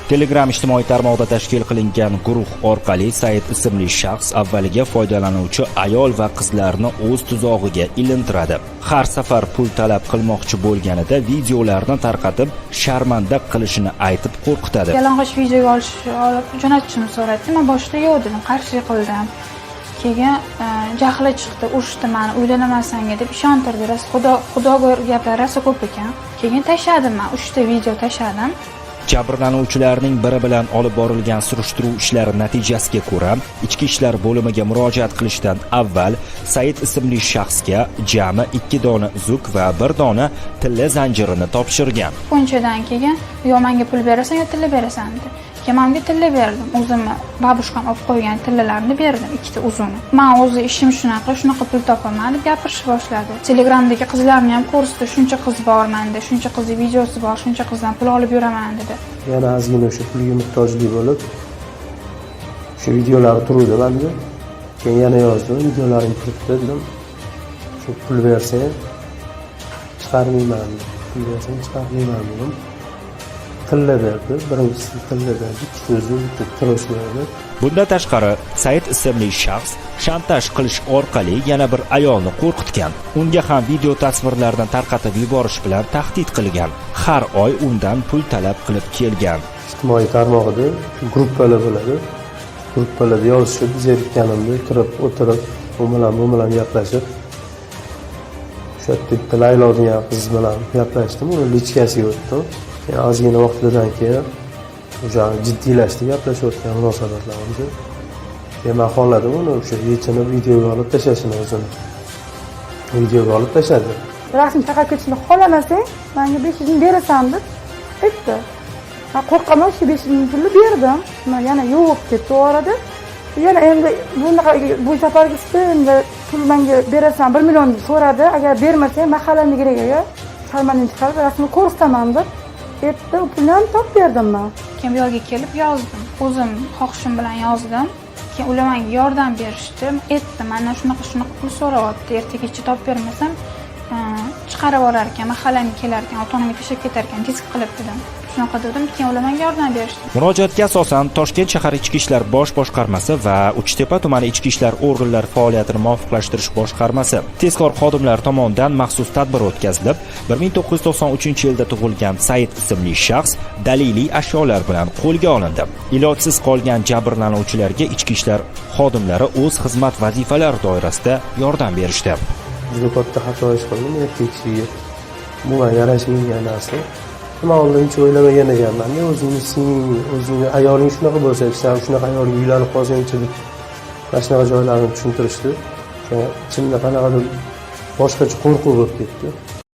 Telegram ijtimoiy tarmoqda tashkil qilingan guruh orqali Said ismli shaxs avvaliga foydalanuvchi ayol va qizlarni o'z tuzog'iga ilintiradi. Har safar pul talab qilmoqchi bo'lganida videolarni tarqatib, sharmanda qilishini aytib qo'rqitadi. Yalang'och video olib jo'natishimni so'radi. Men boshida yo'q dedim, qarshi qildim. Keyin jahli chiqdi, urishdi meni, uylanaman senga deb ishontirdi. Xudoga gaplar rosa ko'p ekan. Keyin tashladim men, 3 ta video tashladim. Jabrlanuvchilarning biri bilan olib borilgan surishtiruv ishlari natijasiga ko'ra, Ichki ishlar bo'limiga murojaat qilishdan avval Said ismli shaxsga jami 2 dona uzuk va 1 dona tilla zanjirini topshirgan. Bunchadan keyin yo menga pul berasan yo tilla berasan dedi. Keyin menga tilla berdim. O'zimni babushkam olib qo'ygan tillalarni berdim, 2 ta uzuni. Men o'zi ishim shunaqa pul topaman deb gapirishni boshladi. Telegramdagi qizlarni ham ko'rsatdi, shuncha qiz bor menda, shuncha qizni videosi bor, shuncha qizdan pul olib yuraman dedi. Yana ozgina o'sha pulga muhtojlik bo'lib, shu videolar turuvdi menda. Keyin yana yozdim, videolaring turibdi dedim. Shu pul bersang chiqarmayman, pul bersang chiqarmayman dedim. Tilla berdi, birinchisi tilla berdi, ikkinchisi kirosh berdi. Bundan tashqari, Said ismli shaxs shantaj qilish orqali yana bir ayolni qo'rqitgan. Unga ham video tasvirlardan tarqatib yuborish bilan tahdid qilgan. Har oy undan pul talab qilib kelgan. Ijtimoiy tarmoqda gruppalar bo'ladi. Gruppalarda yozishib, zerikkanimda kirib o'tirib, bu bilan gaplashib, o'sha yerda Laylo degan qiz bilan gaplashdim, uni lichkasiga o'tdim. Ozgina vaqtdan keyin o'sha jiddiylashdi gaplashayotgan munosabatlarimiz. Men xohladim uni o'sha yechinib videoga olib tashlashini o'zini. Videoga olib tashladi. Rasm chaqib ketishni xohlamasang, menga 500 ming berasan deb aytdi. Men qo'rqaman, shu 500 ming pulni berdim. Men yana yo'q ketdi orada. Yana endi bu safargisi endi pul menga berasan 1 million deb so'radi. Agar bermasang, mahallamnikiga sharmandan chiqarib rasmni ko'rsataman deb aytdi. Pulni ham topib berdim men. Keyin bu yerga kelib yozdim. O'zim xohishim bilan yozdim. Keyin ular menga yordam berishdi. Aytdim, mana shunaqa pul so'rayapti. Ertagacha topib bermasam, chiqarib olar ekan, mahallamga kelar ekan, ota-onamga tashlab ketar ekan, disk qilib dedim. Shunaqa dedim, keyin ular menga yordam berishdi. Murojaatga asosan Toshkent shahar Ichki ishlar bosh boshqarmasi va Uchtepa tumani Ichki ishlar organlari faoliyatini muvofiqlashtirish boshqarmasi tezkor xodimlari tomonidan maxsus tadbir o'tkazilib, 1993-yilda tug'ilgan Said ismli shaxs daliliy ashyolar bilan qo'lga olindi. Ilojsiz qolgan jabrlanuvchilarga ichki ishlar xodimlari o'z xizmat vazifalari doirasida yordam berishdi. Juda katta xato ish qildim, erkak kishiga bunga yarashmagan narsa. Nima oldin hech o'ylamagan ekanman. O'zingni ayoling shunaqa bo'lsa, sen shunaqa ayolga uylanib qolsang-chi deb mana shunaqa joylarni tushuntirishdi. Ichimda qanaqadir boshqacha qo'rquv bo'lib ketdi.